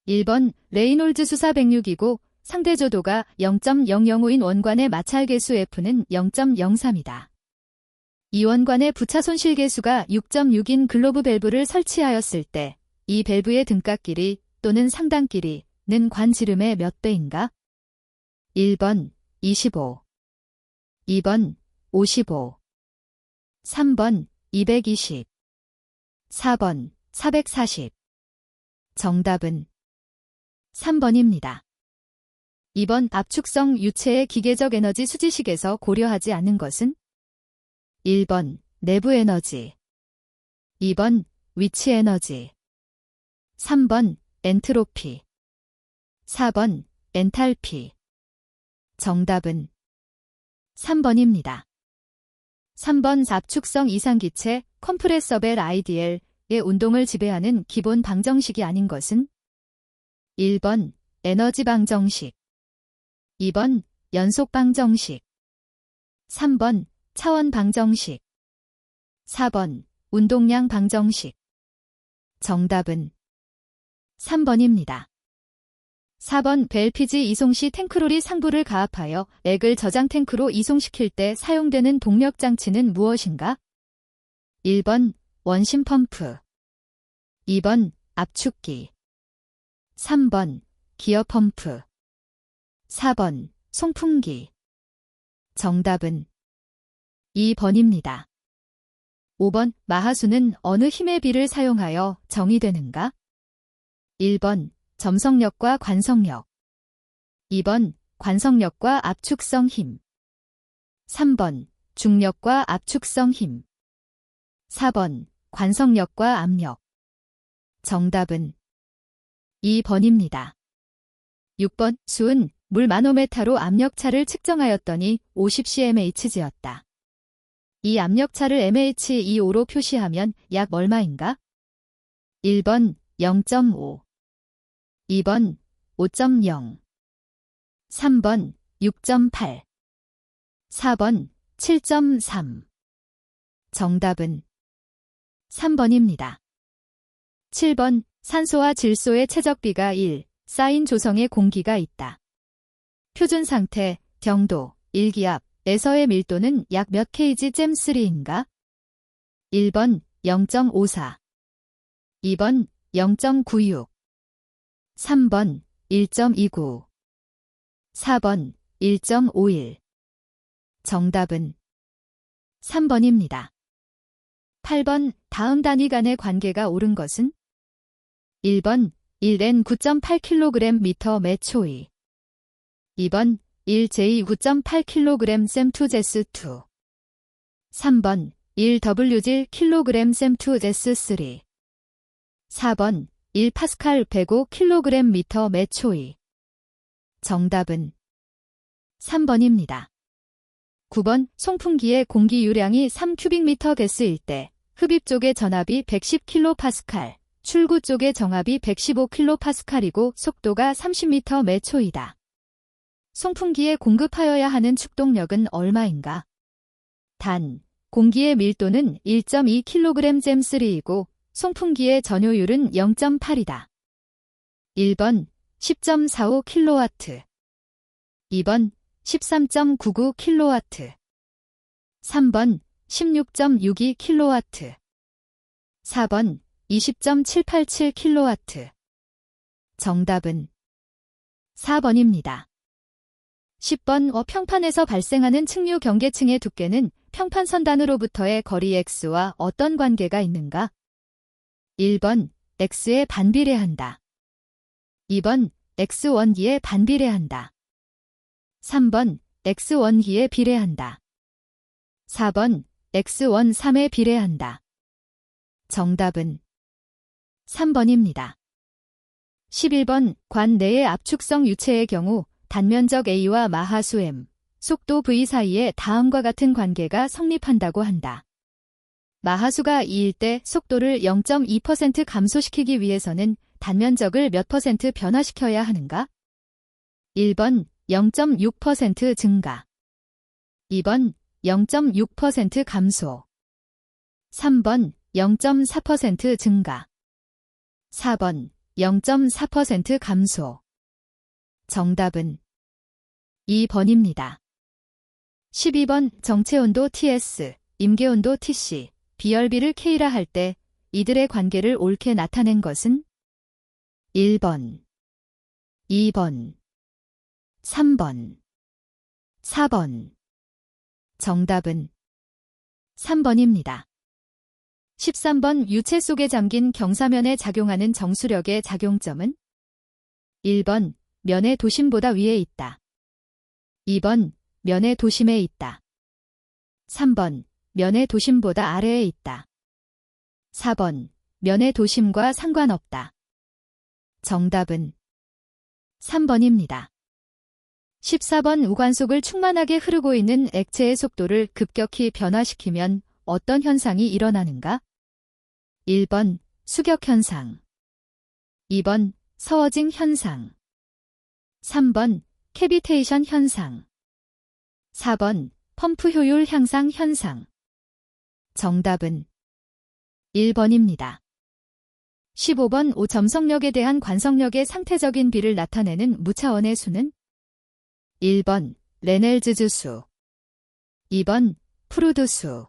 1번 레이놀즈 수사 106이고 상대조도가 0.005인 원관의 마찰계수 F는 0.03이다. 이 원관의 부차 손실계수가 6.6인 글로브 밸브를 설치하였을 때 이 밸브의 등각 길이 또는 상단 길이는 관 지름의 몇 배인가? 1번 25, 2번 55, 3번 220, 4번 440. 정답은 3번입니다. 2번 압축성 유체의 기계적 에너지 수지식에서 고려하지 않는 것은? 1번 내부 에너지, 2번 위치 에너지, 3번 엔트로피, 4번 엔탈피. 정답은 3번입니다. 3번 압축성 이상기체 컴프레서벨 IDL의 운동을 지배하는 기본 방정식이 아닌 것은? 1번 에너지 방정식, 2번 연속 방정식, 3번 차원 방정식, 4번 운동량 방정식. 정답은 3번입니다. 4번 LPG 이송 시 탱크롤이 상부를 가압하여 액을 저장 탱크로 이송시킬 때 사용되는 동력 장치는 무엇인가? 1번 원심 펌프, 2번 압축기, 3번 기어 펌프, 4번 송풍기. 정답은 2번입니다. 5번 마하수는 어느 힘의 비를 사용하여 정의되는가? 1번 점성력과 관성력, 2번 관성력과 압축성 힘, 3번 중력과 압축성 힘, 4번 관성력과 압력. 정답은 2번입니다. 6번 수은 물 마노메타로 압력차를 측정하였더니 50cmhg였다. 이 압력차를 mH25로 표시하면 약 얼마인가? 1번 0.5, 2번 5.0, 3번 6.8, 4번 7.3. 정답은 3번입니다. 7번 산소와 질소의 최적비가 1, 쌓인 조성에 공기가 있다. 표준 상태, 경도, 일기압에서의 밀도는 약 몇 kg/3인가? 1번 0.54, 2번 0.96, 3번 1.29, 4번 1.51. 정답은 3번입니다. 8번 다음 단위 간의 관계가 옳은 것은? 1번 1N 9.8kg m 초이, 2번 1J 9.8kg sem2jes2, 3번 1WG kg sem2jes3, 4번 1파스칼 105kg m 초이. 정답은 3번입니다. 9번 송풍기의 공기 유량이 3큐빅미터 개스일 때 흡입 쪽의 전압이 110kPa, 출구 쪽의 정압이 115kPa이고 속도가 30m 초이다. 송풍기에 공급하여야 하는 축동력은 얼마인가? 단, 공기의 밀도는 1.2kg/3이고 송풍기의 전효율은 0.8이다. 1번 10.45kW, 2번 13.99kW, 3번 16.62kW, 4번 20.787kW. 정답은 4번입니다. 10번 평판에서 발생하는 층류 경계층의 두께는 평판 선단으로부터의 거리 x와 어떤 관계가 있는가? 1번 x에 반비례한다. 2번 x1기에 반비례한다. 3번 x1기에 비례한다. 4번 x13에 비례한다. 정답은 3번입니다. 11번 관 내의 압축성 유체의 경우 단면적 A와 마하수 M, 속도 V 사이에 다음과 같은 관계가 성립한다고 한다. 마하수가 2일 때 속도를 0.2% 감소시키기 위해서는 단면적을 몇 % 변화시켜야 하는가? 1번 0.6% 증가, 2번 0.6% 감소, 3번 0.4% 증가, 4번 0.4% 감소. 정답은 2번입니다. 12번 정체온도 TS, 임계온도 TC, 비열비를 K라 할 때 이들의 관계를 옳게 나타낸 것은 1번, 2번, 3번, 4번. 정답은 3번입니다. 13번 유체 속에 잠긴 경사면에 작용하는 정수력의 작용점은 1번 면의 도심보다 위에 있다. 2번 면의 도심에 있다. 3번 면의 도심보다 아래에 있다. 4번 면의 도심과 상관없다. 정답은 3번입니다. 14번 우관 속을 충만하게 흐르고 있는 액체의 속도를 급격히 변화시키면 어떤 현상이 일어나는가? 1번 수격현상, 2번 서워징 현상, 3번 캐비테이션 현상, 4번 펌프 효율 향상 현상. 정답은 1번입니다. 15번 오점성력에 대한 관성력의 상태적인 비를 나타내는 무차원의 수는 1번 레넬즈즈 수, 2번 프루드 수,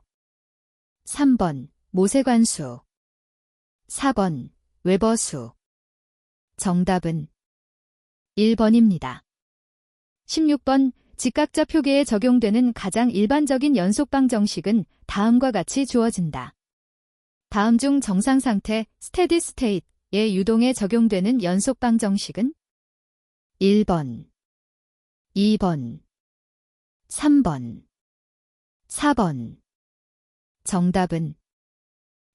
3번 모세관 수, 4번 웨버 수. 정답은 1번입니다. 16번 직각자 표계에 적용되는 가장 일반적인 연속방 정식은 다음과 같이 주어진다. 다음 중 정상 상태 스테디 스테이트의 유동에 적용되는 연속방 정식은 1번, 2번, 3번, 4번. 정답은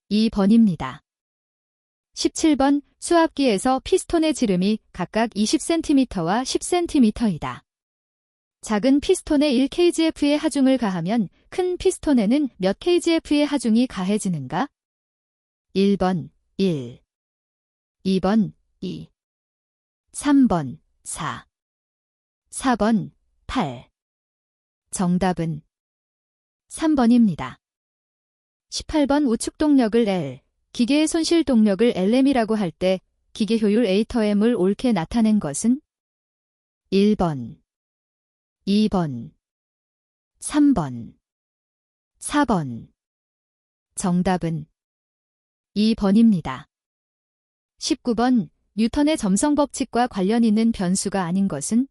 2번입니다. 17번 수압기에서 피스톤의 지름이 각각 20cm와 10cm이다. 작은 피스톤에 1kgf의 하중을 가하면 큰 피스톤에는 몇 kgf의 하중이 가해지는가? 1번 1, 2번 2, 3번 4, 4번 8. 정답은 3번입니다. 18번 우측동력을 L, 기계의 손실 동력을 LM이라고 할 때 기계 효율 A터M을 옳게 나타낸 것은 1번, 2번, 3번, 4번. 정답은 2번입니다. 19번 뉴턴의 점성법칙과 관련 있는 변수가 아닌 것은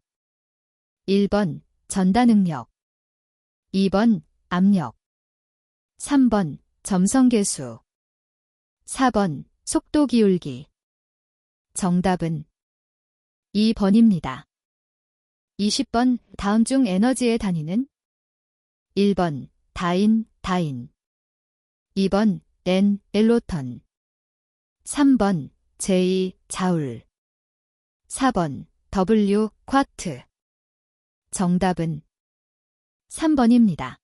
1번 전다능력, 2번 압력, 3번 점성계수, 4번 속도 기울기. 정답은 2번입니다. 20번 다음 중 에너지의 단위는 1번 다인, 2번 N, 엘로턴, 3번 J, 자울, 4번 W, 쿼트. 정답은 3번입니다.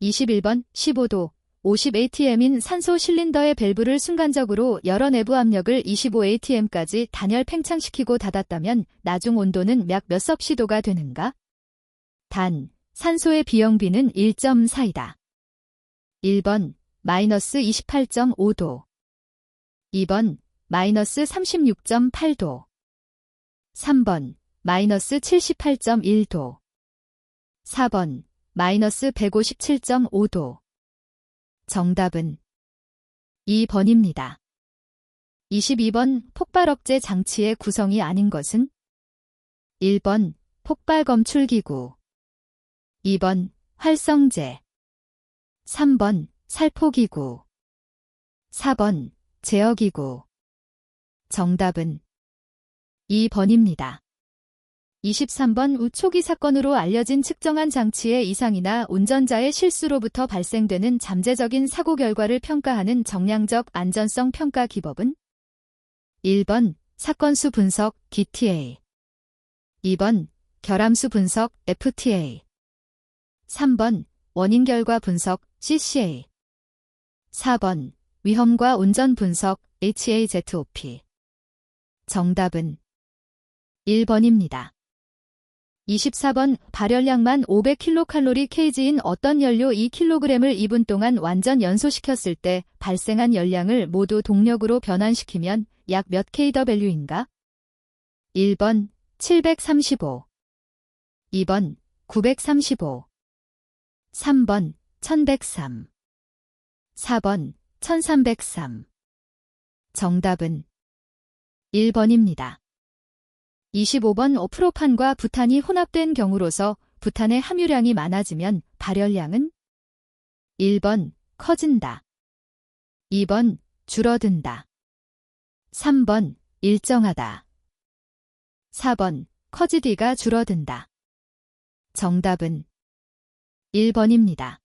21번 15도 50atm인 산소 실린더의 밸브를 순간적으로 열어 내부 압력을 25atm까지 단열 팽창시키고 닫았다면 나중 온도는 약 몇 섭씨도가 되는가? 단, 산소의 비영비는 1.4이다. 1번 마이너스 28.5도, 2번 마이너스 36.8도, 3번 마이너스 78.1도, 4번 마이너스 157.5도. 정답은 2번입니다. 22번 폭발 억제 장치의 구성이 아닌 것은 1번 폭발 검출기구, 2번 활성제, 3번 살포기구, 4번 제어기구. 정답은 2번입니다. 23번 우초기 사건으로 알려진 측정한 장치의 이상이나 운전자의 실수로부터 발생되는 잠재적인 사고 결과를 평가하는 정량적 안전성 평가 기법은 1번 사건수 분석 DTA, 2번 결함수 분석 FTA, 3번 원인 결과 분석 CCA, 4번 위험과 운전 분석 HAZOP. 정답은 1번입니다. 24번 발열량만 500kcal kg인 어떤 연료 2kg을 2분 동안 완전 연소시켰을 때 발생한 열량을 모두 동력으로 변환시키면 약 몇 kW인가? 1번 735, 2번 935, 3번 1103, 4번 1303. 정답은 1번입니다. 25번 프로판과 부탄이 혼합된 경우로서 부탄의 함유량이 많아지면 발열량은 1번 커진다, 2번 줄어든다, 3번 일정하다, 4번 커지디가 줄어든다. 정답은 1번입니다.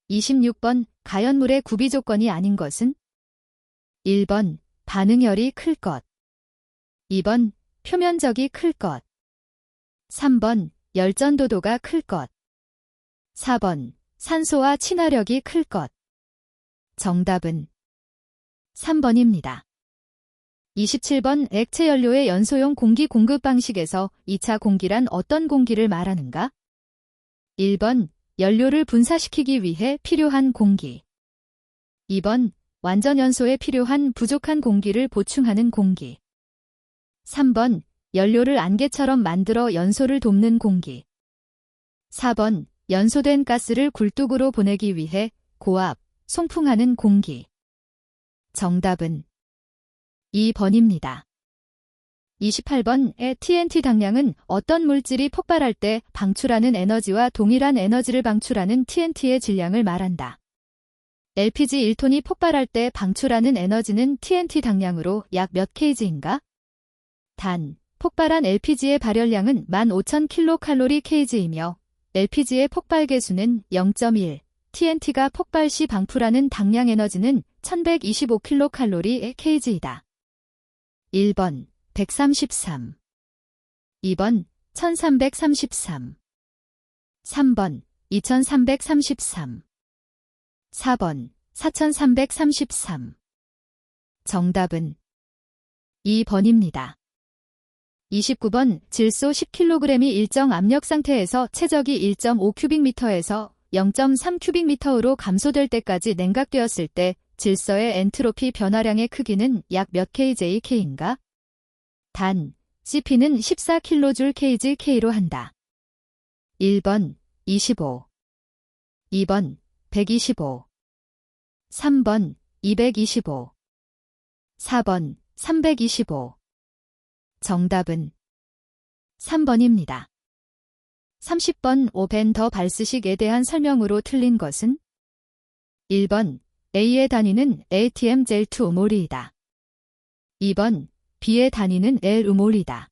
26번 가연물의 구비 조건이 아닌 것은 1번 반응열이 클 것, 2번 표면적이 클 것, 3번 열전도도가 클 것, 4번 산소와 친화력이 클 것. 정답은 3번입니다. 27번 액체 연료의 연소용 공기 공급 방식에서 2차 공기란 어떤 공기를 말하는가? 1번 연료를 분사시키기 위해 필요한 공기, 2번 완전 연소에 필요한 부족한 공기를 보충하는 공기, 3번 연료를 안개처럼 만들어 연소를 돕는 공기, 4번 연소된 가스를 굴뚝으로 보내기 위해 고압, 송풍하는 공기. 정답은 2번입니다. 28번의 TNT 당량은 어떤 물질이 폭발할 때 방출하는 에너지와 동일한 에너지를 방출하는 TNT의 질량을 말한다. LPG 1톤이 폭발할 때 방출하는 에너지는 TNT 당량으로 약 몇 kg인가? 단, 폭발한 LPG의 발열량은 15,000kcal/kg이며 LPG의 폭발 계수는 0.1, TNT가 폭발 시 방출하는 당량 에너지는 1125kcal/kg이다. 1번 133, 2번 1333, 3번 2333, 4번 4333. 정답은 2번입니다. 29번 질소 10kg이 일정 압력 상태에서 최적이 1.5큐빅미터에서 0.3큐빅미터로 감소될 때까지 냉각되었을 때 질소의 엔트로피 변화량의 크기는 약 몇 kJk인가? 단, CP는 14kJ/kgK로 한다. 1번 25, 2번 125, 3번 225, 4번 325. 정답은 3번입니다. 30번 오벤더 발스식에 대한 설명으로 틀린 것은 1번 A의 단위는 ATM 젤 2몰이다. 2번 B의 단위는 L 우몰이다.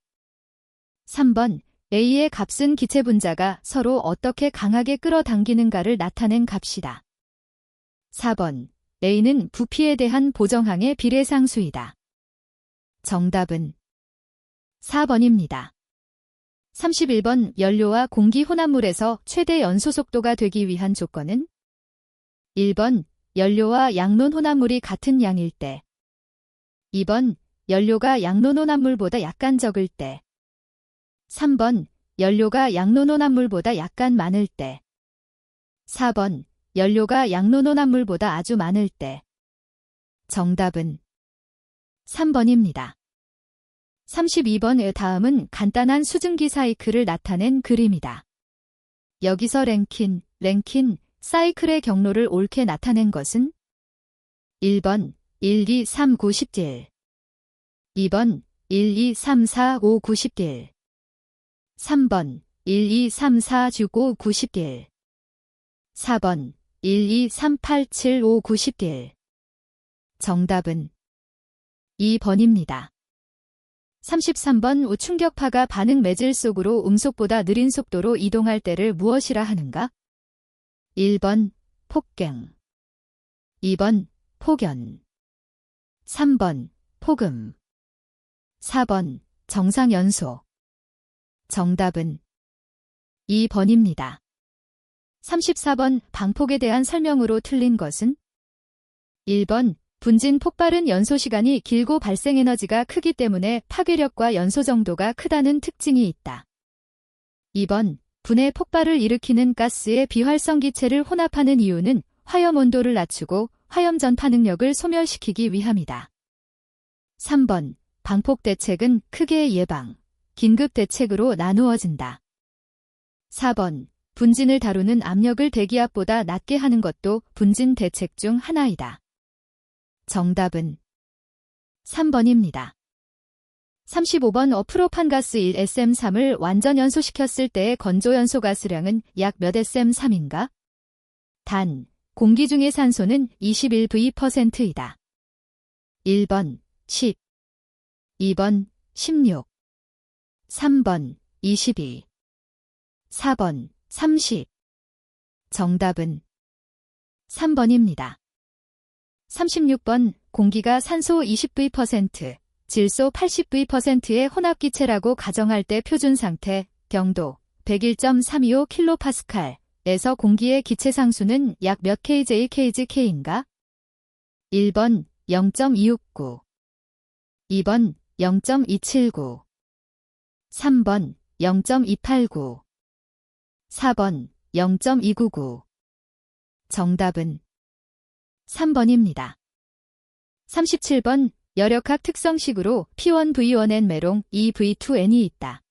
3번 A의 값은 기체 분자가 서로 어떻게 강하게 끌어당기는가를 나타낸 값이다. 4번 A는 부피에 대한 보정항의 비례상수이다. 정답은 4번입니다. 31번 연료와 공기 혼합물에서 최대 연소 속도가 되기 위한 조건은 1번 연료와 양론 혼합물이 같은 양일 때, 2번 연료가 양론 혼합물보다 약간 적을 때, 3번 연료가 양론 혼합물보다 약간 많을 때, 4번 연료가 양론 혼합물보다 아주 많을 때. 정답은 3번입니다. 32번의 다음은 간단한 수증기 사이클을 나타낸 그림이다. 여기서 랭킨, 사이클의 경로를 옳게 나타낸 것은 1번 1, 2, 3, 9, 10딜, 2번 1, 2, 3, 4, 5, 9, 10딜, 3번 1, 2, 3, 4, 6, 5, 9, 10딜, 4번 1, 2, 3, 8, 7, 5, 9, 10딜. 정답은 2번입니다. 33번 충격파가 반응 매질 속으로 음속보다 느린 속도로 이동할 때를 무엇이라 하는가? 1번 폭갱, 2번 폭연, 3번 폭음, 4번 정상연소. 정답은 2번입니다. 34번 방폭에 대한 설명으로 틀린 것은 1번 분진 폭발은 연소 시간이 길고 발생 에너지가 크기 때문에 파괴력과 연소 정도가 크다는 특징이 있다. 2번 분해 폭발을 일으키는 가스의 비활성 기체를 혼합하는 이유는 화염 온도를 낮추고 화염 전파 능력을 소멸시키기 위함이다. 3번. 방폭 대책은 크게 예방, 긴급 대책으로 나누어진다. 4번. 분진을 다루는 압력을 대기압보다 낮게 하는 것도 분진 대책 중 하나이다. 정답은 3번입니다. 35번 프로판가스 1SM3을 완전 연소시켰을 때의 건조 연소 가스량은 약 몇 SM3인가? 단, 공기 중의 산소는 21%이다. 1번 10, 2번 16, 3번 22, 4번 30. 정답은 3번입니다. 36번 공기가 산소 20V%, 질소 80V%의 혼합기체라고 가정할 때 표준 상태, 경도 101.325kPa에서 공기의 기체 상수는 약 몇 kJkgK인가? 1번 0.269, 2번 0.279, 3번 0.289, 4번 0.299. 정답은 3번입니다. 37번 열역학 특성식으로 P1V1N 메롱 EV2N이 있다.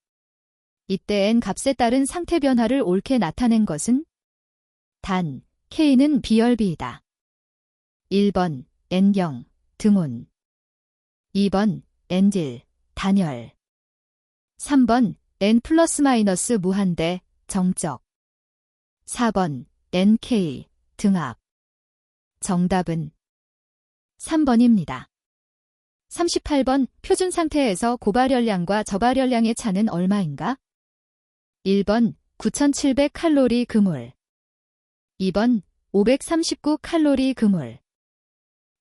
이때 N 값에 따른 상태 변화를 옳게 나타낸 것은? 단, K는 비열비이다. 1번 N경, 등온, 2번 N질, 단열, 3번 N 플러스 마이너스 무한대, 정적, 4번 NK, 등압. 정답은 3번입니다. 38번 표준 상태에서 고발열량과 저발열량의 차는 얼마인가? 1번 9700칼로리 그몰, 2번 539칼로리 그몰,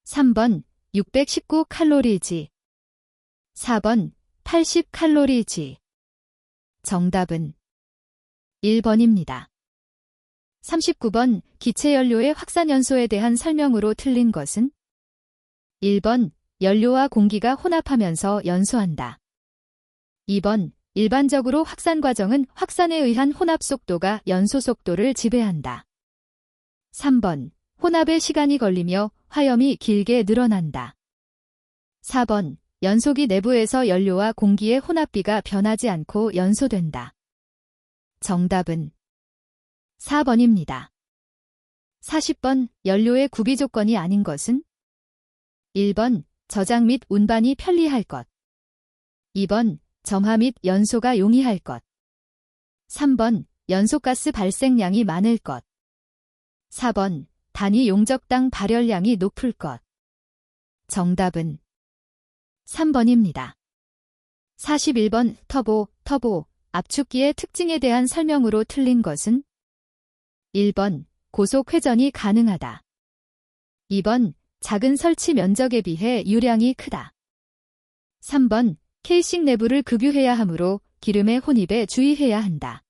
3번 619칼로리지, 4번 80칼로리지. 정답은 1번입니다. 39번 기체연료의 확산연소에 대한 설명으로 틀린 것은? 1번 연료와 공기가 혼합하면서 연소한다. 2번 일반적으로 확산 과정은 확산에 의한 혼합 속도가 연소 속도를 지배한다. 3번 혼합에 시간이 걸리며 화염이 길게 늘어난다. 4번 연소기 내부에서 연료와 공기의 혼합비가 변하지 않고 연소된다. 정답은 4번입니다. 40번 연료의 구비 조건이 아닌 것은? 1번 저장 및 운반이 편리할 것, 2번 점화 및 연소가 용이할 것, 3번 연소가스 발생량이 많을 것, 4번 단위 용적당 발열량이 높을 것. 정답은 3번입니다. 41번 터보, 압축기의 특징에 대한 설명으로 틀린 것은? 1번 고속 회전이 가능하다. 2번 작은 설치 면적에 비해 유량이 크다. 3번 케이싱 내부를 급유해야 하므로 기름의 혼입에 주의해야 한다.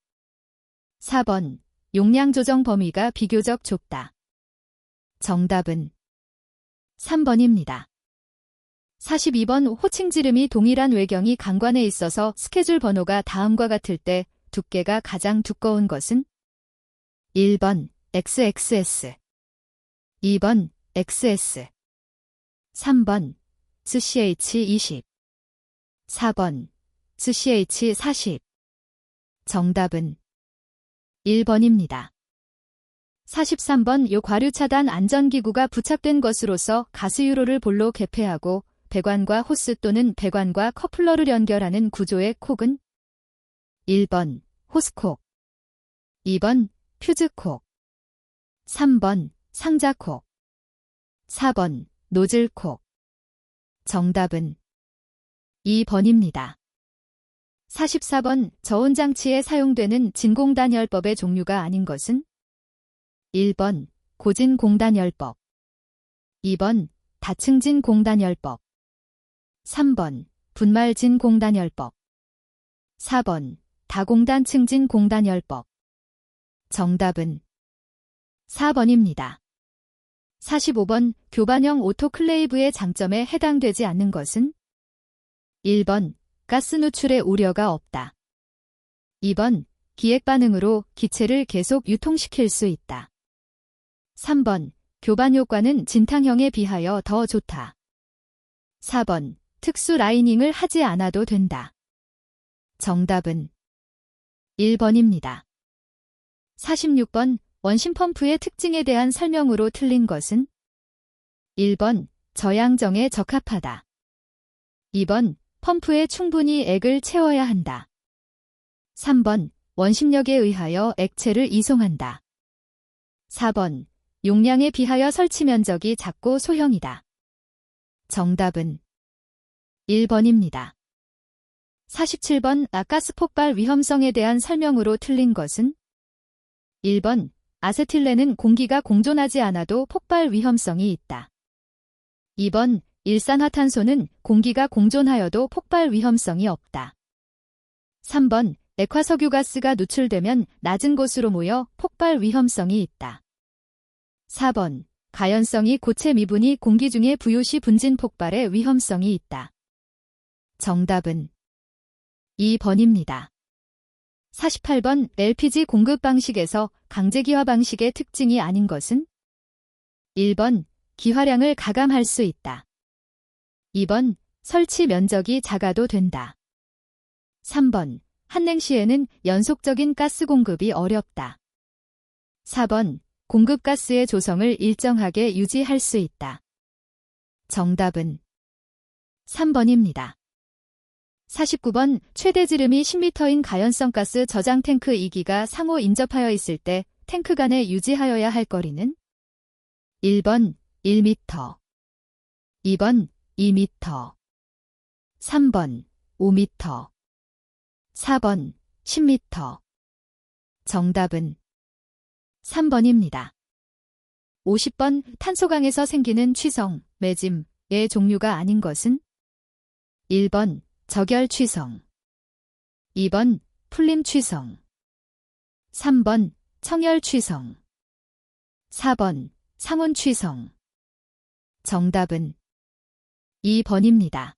4번 용량 조정 범위가 비교적 좁다. 정답은 3번입니다. 42번 호칭 지름이 동일한 외경이 강관에 있어서 스케줄 번호가 다음과 같을 때 두께가 가장 두꺼운 것은? 1번 XXS, 2번 XS, 3번 SCH20, 4번 SCH40. 정답은 1번입니다. 43번 요 과류 차단 안전기구가 부착된 것으로서 가스유로를 볼로 개폐하고 배관과 호스 또는 배관과 커플러를 연결하는 구조의 콕은? 1번 호스콕, 2번 퓨즈콕, 3번 상자콕, 4번 노즐콕. 정답은 2번입니다. 44번 저온장치에 사용되는 진공단열법의 종류가 아닌 것은? 1번 고진공단열법, 2번 다층진공단열법, 3번 분말진공단열법, 4번 다공단층진공단열법. 정답은 4번입니다. 45번 교반형 오토클레이브의 장점에 해당되지 않는 것은? 1번 가스 누출의 우려가 없다. 2번 기액 반응으로 기체를 계속 유통시킬 수 있다. 3번 교반 효과는 진탕형에 비하여 더 좋다. 4번 특수 라이닝을 하지 않아도 된다. 정답은 1번입니다. 46번 원심 펌프의 특징에 대한 설명으로 틀린 것은 1번 저양정에 적합하다. 2번 펌프에 충분히 액을 채워야 한다. 3번 원심력에 의하여 액체를 이송한다. 4번 용량에 비하여 설치 면적이 작고 소형이다. 정답은 1번입니다. 47번 가스 폭발 위험성에 대한 설명으로 틀린 것은 1번 아세틸렌은 공기가 공존하지 않아도 폭발 위험성이 있다. 2번 일산화탄소는 공기가 공존하여도 폭발 위험성이 없다. 3번 액화석유가스가 누출되면 낮은 곳으로 모여 폭발 위험성이 있다. 4번 가연성이 고체 미분이 공기 중에 부요시 분진 폭발의 위험성이 있다. 정답은 2번입니다. 48번 LPG 공급 방식에서 강제기화 방식의 특징이 아닌 것은 1번 기화량을 가감할 수 있다. 2번 설치 면적이 작아도 된다. 3번 한냉시에는 연속적인 가스 공급이 어렵다. 4번 공급가스의 조성을 일정하게 유지할 수 있다. 정답은 3번입니다. 49번 최대 지름이 10m인 가연성 가스 저장 탱크 2기가 상호 인접하여 있을 때 탱크 간에 유지하여야 할 거리는 1번 1m, 2번 2m, 3번 5m, 4번 10m. 정답은 3번입니다. 50번 탄소강에서 생기는 취성, 매짐의 종류가 아닌 것은 1번 적열취성, 2번 풀림취성, 3번 청열취성, 4번 상온취성. 정답은 2번입니다.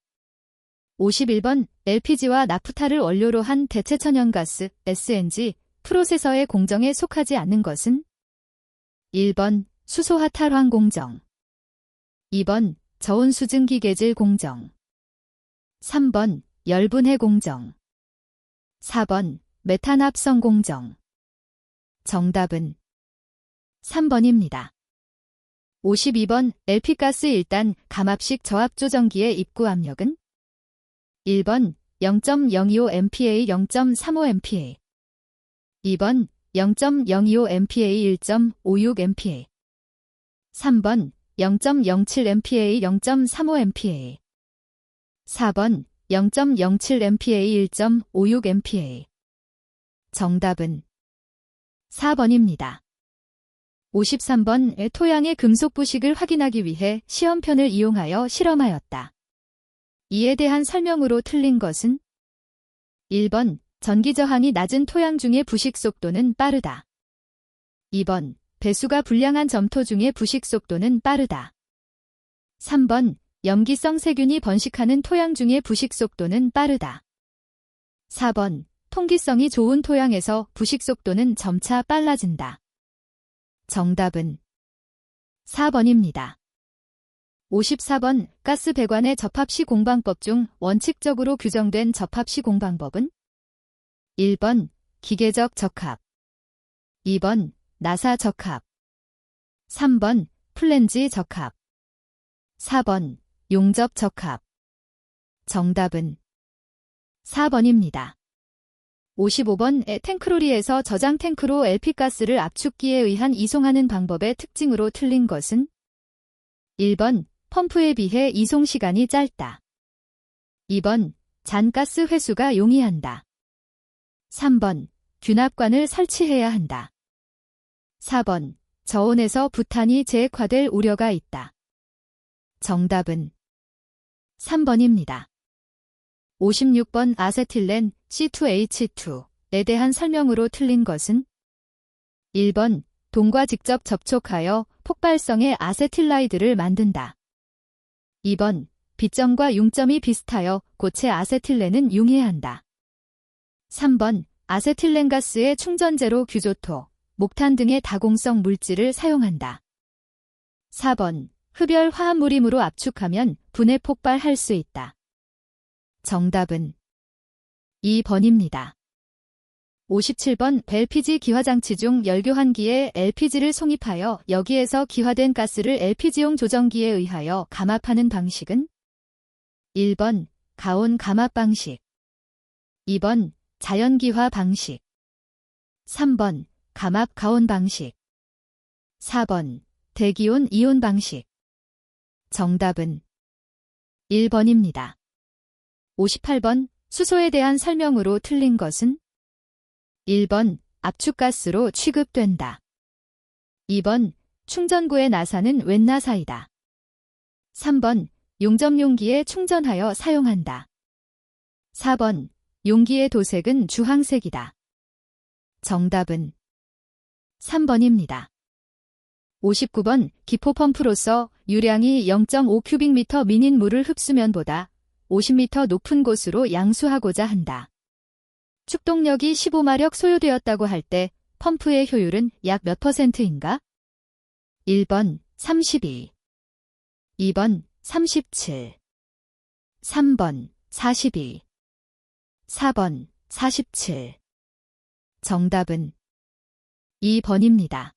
51번 LPG와 나프타를 원료로 한 대체천연가스 SNG 프로세서의 공정에 속하지 않는 것은 1번 수소화탈환 공정, 2번 저온수증기계질 공정, 3번 열분해 공정, 4번 메탄합성 공정. 정답은 3번입니다. 52번 LP가스 1단 감압식 저압조정기의 입구 압력은 1번 0.025MPa 0.35MPa, 2번 0.025MPa 1.56MPa, 3번 0.07MPa 0.35MPa, 4번 0.07MPa 1.56MPa. 정답은 4번입니다. 53번 토양의 금속 부식을 확인하기 위해 시험편을 이용하여 실험하였다. 이에 대한 설명으로 틀린 것은 1번 전기 저항이 낮은 토양 중의 부식 속도는 빠르다. 2번 배수가 불량한 점토 중의 부식 속도는 빠르다. 3번 염기성 세균이 번식하는 토양 중의 부식 속도는 빠르다. 4번 통기성이 좋은 토양에서 부식 속도는 점차 빨라진다. 정답은 4번입니다. 54번 가스 배관의 접합시 공방법 중 원칙적으로 규정된 접합시 공방법은 1번 기계적 적합, 2번 나사 적합, 3번 플랜지 적합, 4번 용접 적합. 정답은 4번입니다. 55번 탱크로리에서 저장 탱크로 LP가스를 압축기에 의한 이송하는 방법의 특징으로 틀린 것은 1번 펌프에 비해 이송 시간이 짧다. 2번 잔가스 회수가 용이한다. 3번 균합관을 설치해야 한다. 4번 저온에서 부탄이 재액화될 우려가 있다. 정답은 3번입니다. 56번 아세틸렌 C2H2에 대한 설명으로 틀린 것은 1번 동과 직접 접촉하여 폭발성의 아세틸라이드를 만든다. 2번 B점과 융점이 비슷하여 고체 아세틸렌은 융해한다. 3번 아세틸렌 가스의 충전재로 규조토, 목탄 등의 다공성 물질을 사용한다. 4번 흡열 화합물임으로 압축하면 분해 폭발할 수 있다. 정답은 2번입니다. 57번 LPG 기화장치 중 열교환기에 LPG를 송입하여 여기에서 기화된 가스를 LPG용 조정기에 의하여 감압하는 방식은 1번 가온 감압 방식, 2번 자연기화 방식, 3번 감압 가온 방식, 4번 대기온 이온 방식. 정답은 1번입니다. 58번 수소에 대한 설명으로 틀린 것은 1번 압축가스로 취급된다. 2번 충전구의 나사는 웬 나사이다. 3번 용접용기에 충전하여 사용한다. 4번 용기의 도색은 주황색이다. 정답은 3번입니다. 59번 기포펌프로서 유량이 0.5큐빅미터 미닌 물을 흡수면보다 50m 높은 곳으로 양수하고자 한다. 축동력이 15마력 소요되었다고 할 때 펌프의 효율은 약 몇 %인가? 1번 32, 2번 37, 3번 42, 4번 47. 정답은 2번입니다.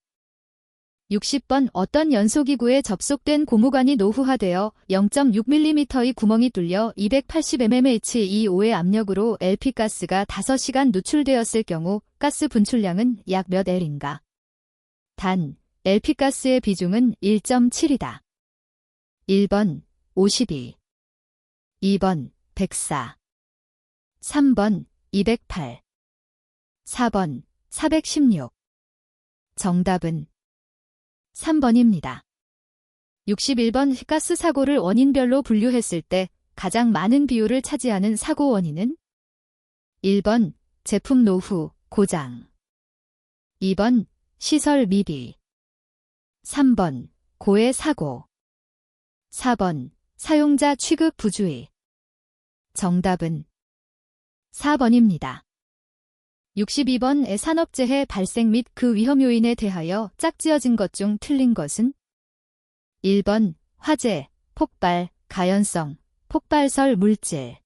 60번 어떤 연소기구에 접속된 고무관이 노후화되어 0.6mm의 구멍이 뚫려 280mmHg/2호의 압력으로 LP가스가 5시간 누출되었을 경우 가스 분출량은 약 몇 L인가? 단, LP가스의 비중은 1.7이다. 1번 52, 2번 104, 3번 208, 4번 416. 정답은 3번입니다. 61번 가스 사고를 원인별로 분류했을 때 가장 많은 비율을 차지하는 사고 원인은 1번 제품 노후, 고장, 2번 시설 미비, 3번 고해 사고, 4번 사용자 취급 부주의. 정답은 4번입니다. 62번 산업재해 발생 및 그 위험 요인에 대하여 짝지어진 것 중 틀린 것은 1번 화재, 폭발, 가연성, 폭발설 물질,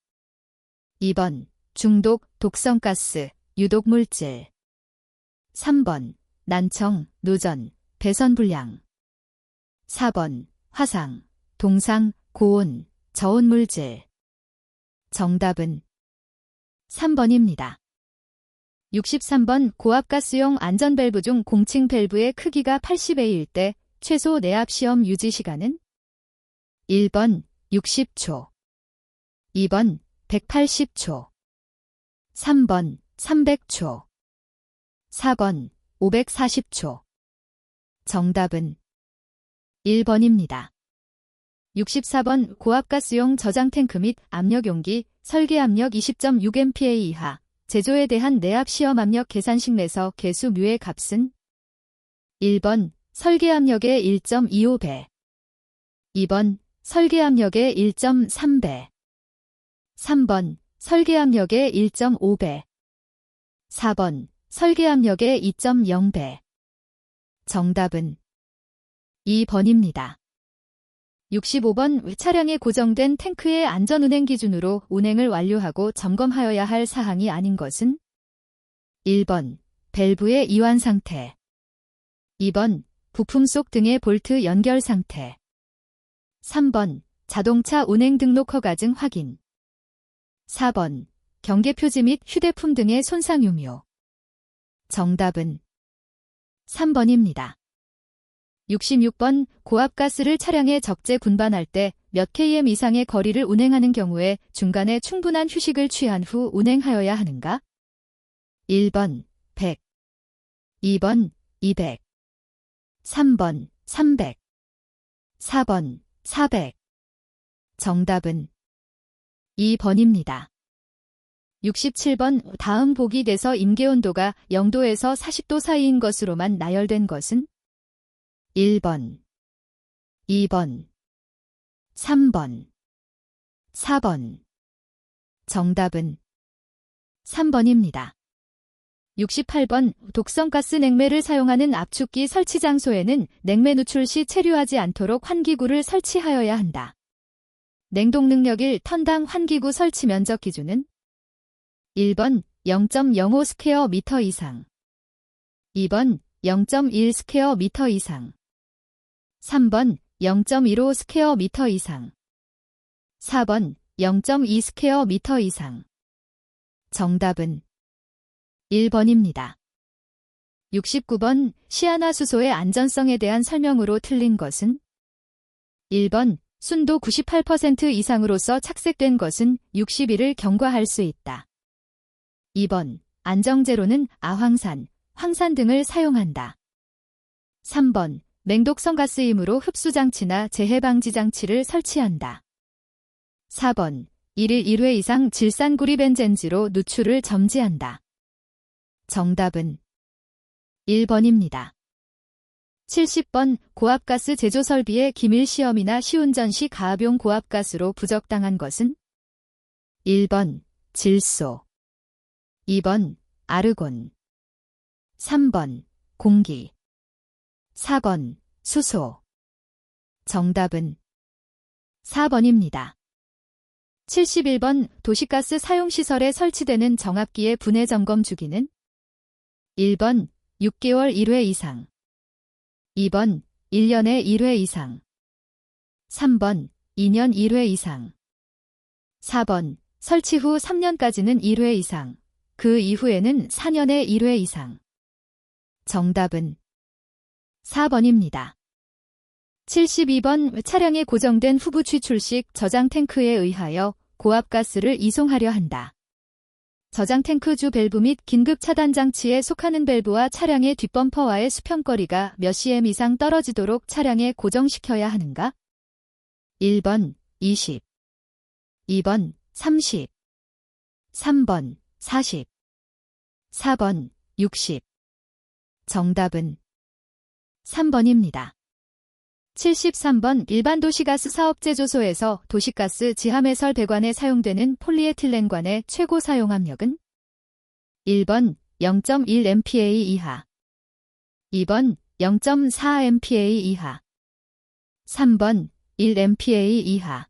2번 중독, 독성가스, 유독물질, 3번 난청, 누전, 배선불량, 4번 화상, 동상, 고온, 저온물질. 정답은 3번입니다. 63번 고압가스용 안전밸브 중 공칭 밸브의 크기가 80A일 때 최소 내압 시험 유지 시간은 1번 60초, 2번 180초, 3번 300초, 4번 540초. 정답은 1번입니다. 64번 고압가스용 저장탱크 및 압력용기 설계압력 20.6MPa 이하 제조에 대한 내압 시험 압력 계산식 내서 계수 뮤의 값은 1번 설계압력의 1.25배, 2번 설계압력의 1.3배, 3번 설계압력의 1.5배, 4번 설계압력의 2.0배. 정답은 2번입니다. 65번 차량에 고정된 탱크의 안전운행 기준으로 운행을 완료하고 점검하여야 할 사항이 아닌 것은 1번 밸브의 이완 상태, 2번 부품 속 등의 볼트 연결 상태, 3번 자동차 운행 등록 허가 증 확인, 4번 경계표지 및 휴대품 등의 손상 유무. 정답은 3번입니다. 66번 고압가스를 차량에 적재 군반할 때 몇 km 이상의 거리를 운행하는 경우에 중간에 충분한 휴식을 취한 후 운행하여야 하는가? 1번 100, 2번 200, 3번 300, 4번 400. 정답은 2번입니다. 67번 다음 보기 내서 임계온도가 0도에서 40도 사이인 것으로만 나열된 것은 1번, 2번, 3번, 4번. 정답은 3번입니다. 68번 독성가스 냉매를 사용하는 압축기 설치 장소에는 냉매 누출 시 체류하지 않도록 환기구를 설치하여야 한다. 냉동 능력 1톤당 환기구 설치 면적 기준은 1번 0.05 스퀘어 미터 이상, 2번 0.1 스퀘어 미터 이상, 3번 0.15 스퀘어 미터 이상, 4번 0.2 스퀘어 미터 이상. 정답은 1번입니다. 69번 시아나수소의 안전성에 대한 설명으로 틀린 것은 1번 순도 98% 이상으로서 착색된 것은 60일을 경과할 수 있다. 2번 안정제로는 아황산, 황산 등을 사용한다. 3번 맹독성 가스이므로 흡수장치나 재해방지장치를 설치한다. 4번 1일 1회 이상 질산구리벤젠지로 누출을 점지한다. 정답은 1번입니다. 70번 고압가스 제조 설비의 기밀 시험이나 시운전 시 가압용 고압가스로 부적당한 것은 1번 질소, 2번 아르곤, 3번 공기, 4번 수소. 정답은 4번입니다. 71번 도시가스 사용시설에 설치되는 정압기의 분해 점검 주기는 1번 6개월 1회 이상, 2번 1년에 1회 이상, 3번 2년 1회 이상, 4번 설치 후 3년까지는 1회 이상, 그 이후에는 4년에 1회 이상. 정답은 4번입니다. 72번 차량에 고정된 후부 취출식 저장 탱크에 의하여 고압가스를 이송하려 한다. 저장 탱크 주 밸브 및 긴급 차단 장치에 속하는 밸브와 차량의 뒷범퍼와의 수평거리가 몇 cm 이상 떨어지도록 차량에 고정시켜야 하는가? 1번 20, 2번 30, 3번 40, 4번 60. 정답은 3번입니다. 73번 일반 도시가스 사업제조소에서 도시가스 지하매설 배관에 사용되는 폴리에틸렌관의 최고 사용압력은 1번 0.1mpa 이하, 2번 0.4mpa 이하, 3번 1mpa 이하,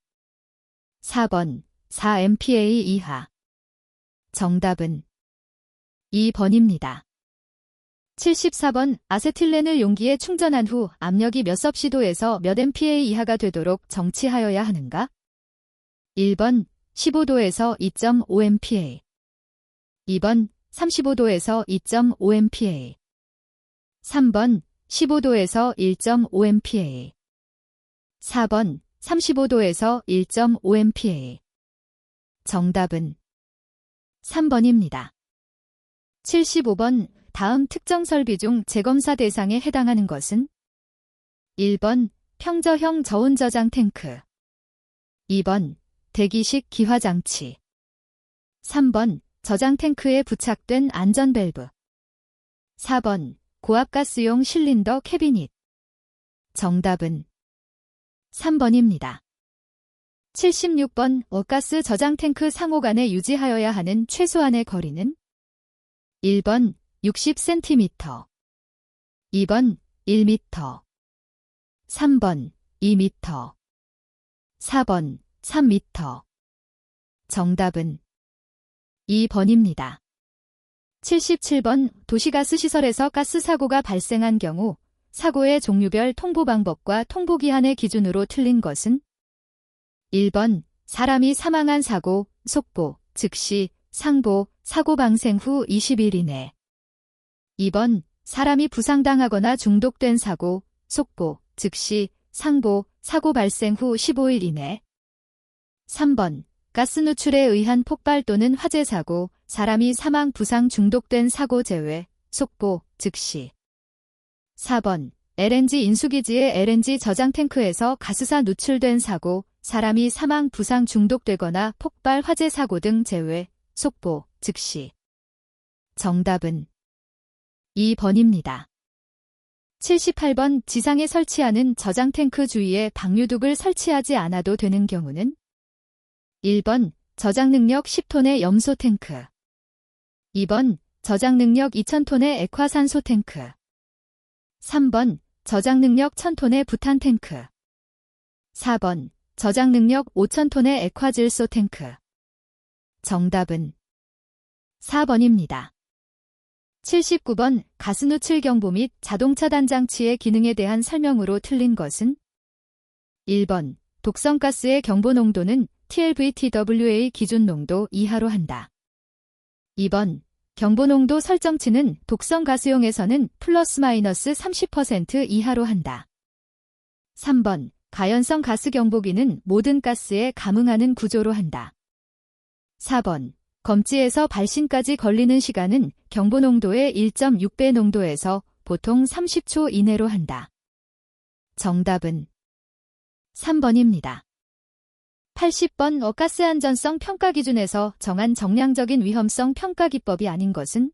4번 4mpa 이하. 정답은 2번입니다. 74번 아세틸렌을 용기에 충전한 후 압력이 몇 섭씨도에서 몇 MPa 이하가 되도록 정치하여야 하는가? 1번 15도에서 2.5 MPa, 2번 35도에서 2.5 MPa, 3번 15도에서 1.5 MPa, 4번 35도에서 1.5 MPa. 정답은 3번입니다. 75번 다음 특정 설비 중 재검사 대상에 해당하는 것은 1번 평저형 저온 저장 탱크, 2번 대기식 기화장치, 3번 저장 탱크에 부착된 안전 밸브, 4번 고압가스용 실린더 캐비닛. 정답은 3번입니다. 76번 가스 저장 탱크 상호 간에 유지하여야 하는 최소한의 거리는 1번 60cm, 2번 1m, 3번 2m, 4번 3m. 정답은 2번입니다. 77번 도시가스 시설에서 가스 사고가 발생한 경우 사고의 종류별 통보 방법과 통보 기한의 기준으로 틀린 것은 1번 사람이 사망한 사고, 속보, 즉시, 상보, 사고 방생 후 20일 이내, 2번 사람이 부상당하거나 중독된 사고, 속보, 즉시, 상보, 사고 발생 후 15일 이내, 3번 가스 누출에 의한 폭발 또는 화재 사고, 사람이 사망, 부상, 중독된 사고 제외, 속보, 즉시. 4번 LNG 인수기지의 LNG 저장 탱크에서 가스사 누출된 사고, 사람이 사망, 부상, 중독되거나 폭발, 화재 사고 등 제외, 속보, 즉시. 정답은 2번입니다. 78번 지상에 설치하는 저장 탱크 주위에 방류둑을 설치하지 않아도 되는 경우는 1번 저장 능력 10톤의 염소 탱크, 2번 저장 능력 2000톤의 액화산소 탱크, 3번 저장 능력 1000톤의 부탄 탱크, 4번 저장 능력 5,000톤의 액화질소 탱크. 정답은 4번입니다. 79번 가스누출 경보 및 자동차 단장치의 기능에 대한 설명으로 틀린 것은? 1번 독성가스의 경보 농도는 TLVTWA 기준 농도 이하로 한다. 2번 경보 농도 설정치는 독성 가스용에서는 플러스 마이너스 30% 이하로 한다. 3번 가연성 가스 경보기는 모든 가스에 감응하는 구조로 한다. 4번 검지에서 발신까지 걸리는 시간은 경보 농도의 1.6배 농도에서 보통 30초 이내로 한다. 정답은 3번입니다. 80번 가스 안전성 평가 기준에서 정한 정량적인 위험성 평가 기법이 아닌 것은?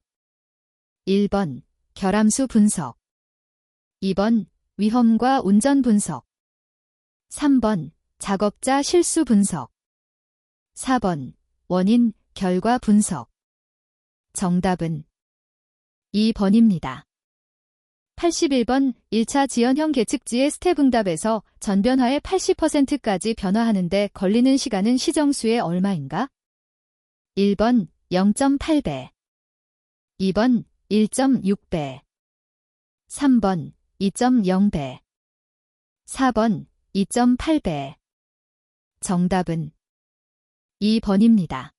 1번 결함수 분석. 2번 위험과 운전 분석. 3번 작업자 실수 분석. 4번 원인, 결과 분석. 정답은 2번입니다. 81번 1차 지연형 계측지의 스텝 응답에서 전변화의 80%까지 변화하는데 걸리는 시간은 시정수의 얼마인가? 1번 0.8배. 2번 1.6배. 3번 2.0배. 4번 2.8배. 정답은 2번입니다.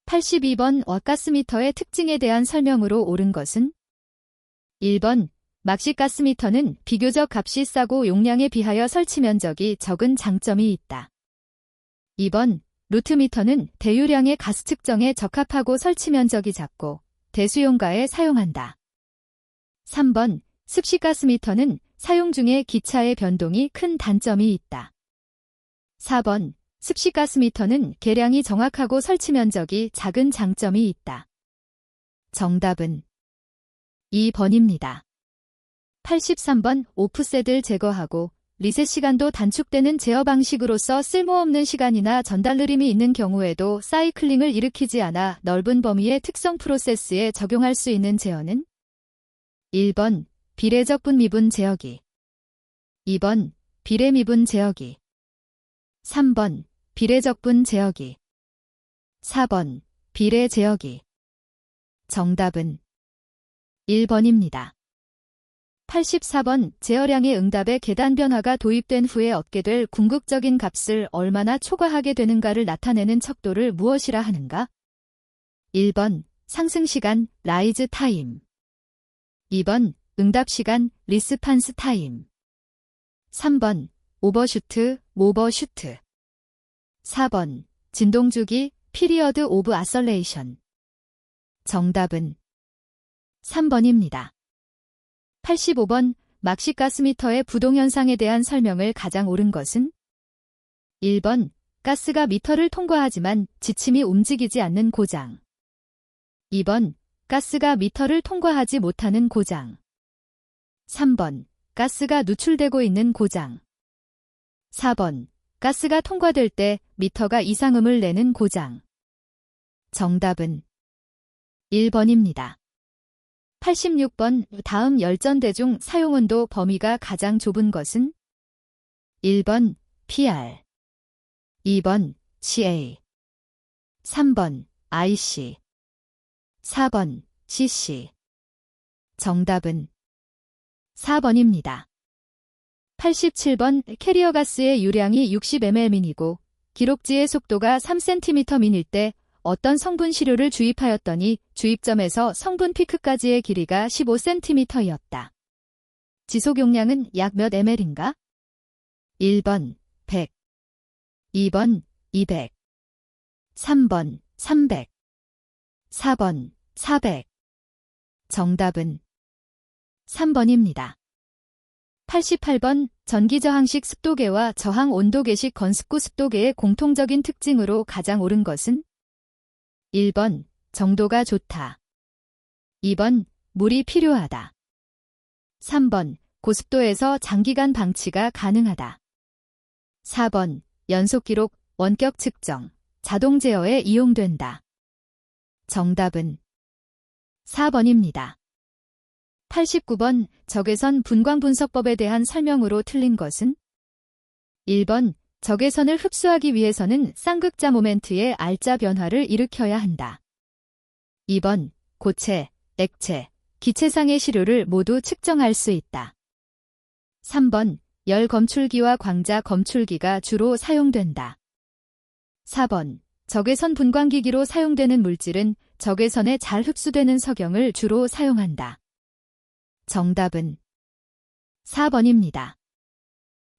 82번 가스미터의 특징에 대한 설명으로 옳은 것은? 1번 막시가스미터는 비교적 값이 싸고 용량에 비하여 설치 면적이 적은 장점이 있다. 2번 루트미터는 대유량의 가스 측정에 적합하고 설치 면적이 작고 대수용가에 사용한다. 3번 습시가스미터는 사용 중에 기차의 변동이 큰 단점이 있다. 4번 습시가스미터는 계량이 정확하고 설치 면적이 작은 장점이 있다. 정답은 2번입니다. 83번 오프셋을 제거하고 리셋 시간도 단축되는 제어 방식으로서 쓸모없는 시간이나 전달 느림이 있는 경우에도 사이클링을 일으키지 않아 넓은 범위의 특성 프로세스에 적용할 수 있는 제어는? 1번 비례적 분미분 제어기. 2번 비례미분 제어기. 3번 비례적분 제어기. 4번 비례 제어기. 정답은 1번입니다. 84번 제어량의 응답에 계단 변화가 도입된 후에 얻게 될 궁극적인 값을 얼마나 초과하게 되는가를 나타내는 척도를 무엇이라 하는가? 1번 상승시간 라이즈 타임. 2번 응답시간 리스판스 타임. 3번 오버슈트 모버슈트. 4번 진동주기 피리어드 오브 아설레이션. 정답은 3번입니다. 85번 막시가스미터의 부동현상에 대한 설명을 가장 옳은 것은? 1번 가스가 미터를 통과하지만 지침이 움직이지 않는 고장. 2번 가스가 미터를 통과하지 못하는 고장. 3번 가스가 누출되고 있는 고장. 4번 가스가 통과될 때 미터가 이상음을 내는 고장. 정답은 1번입니다. 86번 다음 열전대 중 사용온도 범위가 가장 좁은 것은? 1번 PR. 2번 CA. 3번 IC. 4번 CC. 정답은 4번입니다. 87번 캐리어 가스의 유량이 60mm이고 기록지의 속도가 3cm민일 때 어떤 성분 시료를 주입하였더니 주입점에서 성분 피크까지의 길이가 15cm이었다. 지속 용량은 약 몇 ml인가? 1번 100. 2번 200. 3번 300. 4번 400. 정답은 3번입니다. 88번 전기저항식 습도계와 저항 온도계식 건습구 습도계의 공통적인 특징으로 가장 옳은 것은? 1번 정도가 좋다. 2번 물이 필요하다. 3번 고습도에서 장기간 방치가 가능하다. 4번 연속기록, 원격 측정, 자동 제어에 이용된다. 정답은 4번입니다. 89번 적외선 분광분석법에 대한 설명으로 틀린 것은? 1번 적외선을 흡수하기 위해서는 쌍극자 모멘트의 알자 변화를 일으켜야 한다. 2번, 고체, 액체, 기체상의 시료를 모두 측정할 수 있다. 3번, 열 검출기와 광자 검출기가 주로 사용된다. 4번, 적외선 분광기기로 사용되는 물질은 적외선에 잘 흡수되는 석영을 주로 사용한다. 정답은 4번입니다.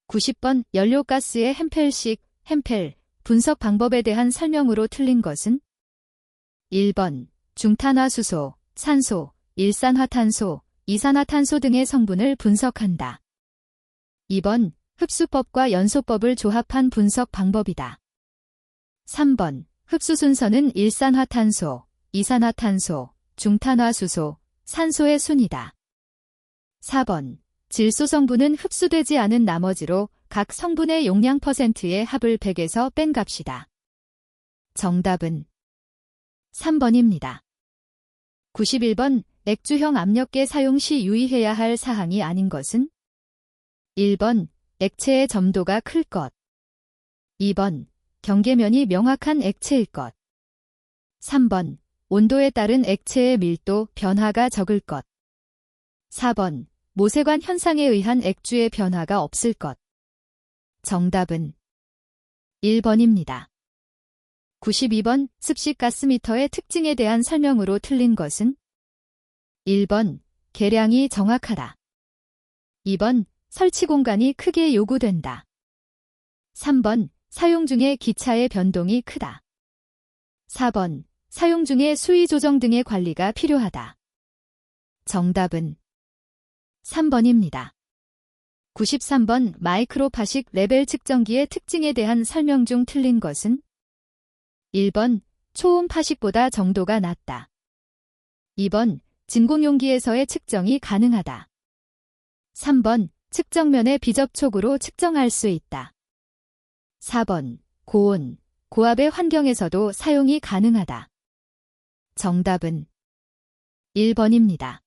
90번, 연료가스의 햄펠식, 햄펠, 분석 방법에 대한 설명으로 틀린 것은? 1번, 중탄화수소, 산소, 일산화탄소, 이산화탄소 등의 성분을 분석한다. 2번, 흡수법과 연소법을 조합한 분석 방법이다. 3번, 흡수 순서는 일산화탄소, 이산화탄소, 중탄화수소, 산소의 순이다. 4번, 질소 성분은 흡수되지 않은 나머지로 각 성분의 용량 %의 합을 100에서 뺀 값이다. 정답은 3번입니다. 91번, 액주형 압력계 사용 시 유의해야 할 사항이 아닌 것은? 1번, 액체의 점도가 클 것. 2번, 경계면이 명확한 액체일 것. 3번, 온도에 따른 액체의 밀도 변화가 적을 것. 4번, 모세관 현상에 의한 액주의 변화가 없을 것. 정답은 1번입니다. 92번, 습식 가스미터의 특징에 대한 설명으로 틀린 것은? 1번, 계량이 정확하다. 2번, 설치 공간이 크게 요구된다. 3번, 사용 중에 기차의 변동이 크다. 4번, 사용 중에 수위 조정 등의 관리가 필요하다. 정답은 3번입니다. 93번, 마이크로파식 레벨 측정기의 특징에 대한 설명 중 틀린 것은? 1번, 초음 파식보다 정도가 낮다. 2번, 진공용기에서의 측정이 가능하다. 3번, 측정면의 비접촉으로 측정할 수 있다. 4번, 고온, 고압의 환경에서도 사용이 가능하다. 정답은 1번입니다.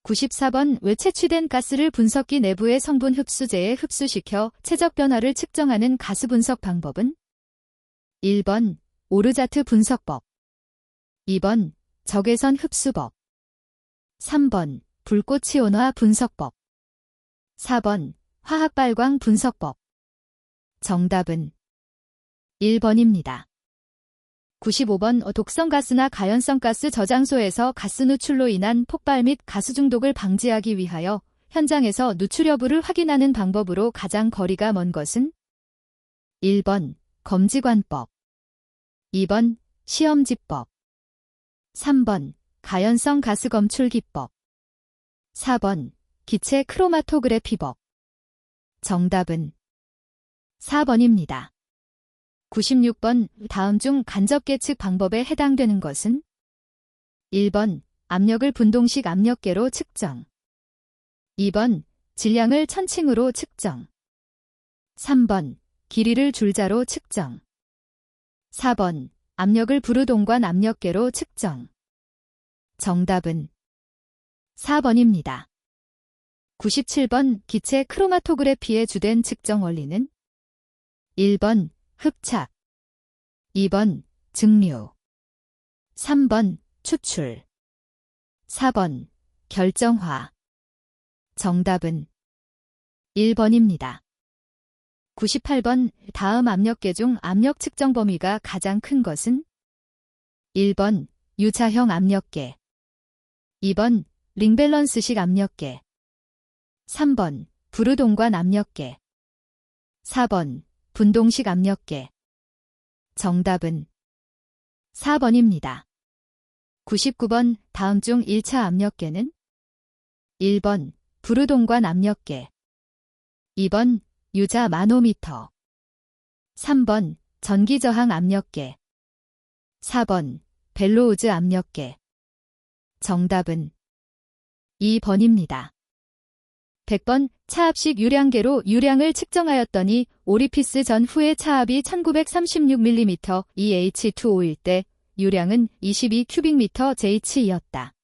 94번, 왜 채취된 가스를 분석기 내부의 성분 흡수제에 흡수시켜 체적 변화를 측정하는 가스 분석 방법은? 1번, 오르자트 분석법. 2번, 적외선 흡수법. 3번, 불꽃이온화 분석법. 4번, 화학발광 분석법. 정답은 1번입니다. 95번, 독성가스나 가연성가스 저장소에서 가스 누출로 인한 폭발 및 가스 중독을 방지하기 위하여 현장에서 누출 여부를 확인하는 방법으로 가장 거리가 먼 것은? 1번, 검지관법. 2번, 시험지법. 3번, 가연성 가스 검출 기법. 4번, 기체 크로마토그래피법. 정답은 4번입니다. 96번, 다음 중 간접계측 방법에 해당되는 것은? 1번, 압력을 분동식 압력계로 측정. 2번, 질량을 천칭으로 측정. 3번, 길이를 줄자로 측정. 4번, 압력을 부르동관 압력계로 측정. 정답은 4번입니다. 97번, 기체 크로마토그래피의 주된 측정 원리는? 1번, 흡착. 2번, 증류. 3번, 추출. 4번, 결정화. 정답은 1번입니다. 98번, 다음 압력계 중 압력 측정 범위가 가장 큰 것은? 1번, U자형 압력계. 2번, 링밸런스식 압력계. 3번, 부르동관 압력계. 4번, 분동식 압력계. 정답은 4번입니다. 99번, 다음 중 1차 압력계는? 1번, 부르동관 압력계. 2번, 유자 마노미터. 3번, 전기저항 압력계. 4번, 벨로우즈 압력계. 정답은 2번입니다. 100번, 차압식 유량계로 유량을 측정하였더니 오리피스 전후의 차압이 1936mm EH2O일 때 유량은 22큐빅미터 JH이었다.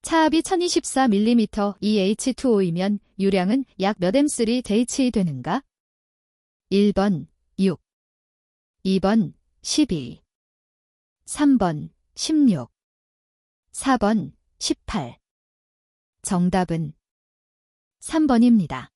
차압이 1024mm EH2O이면 유량은 약 몇 M3 JH 되는가? 1번 6, 2번 12, 3번 16, 4번 18. 정답은 3번입니다.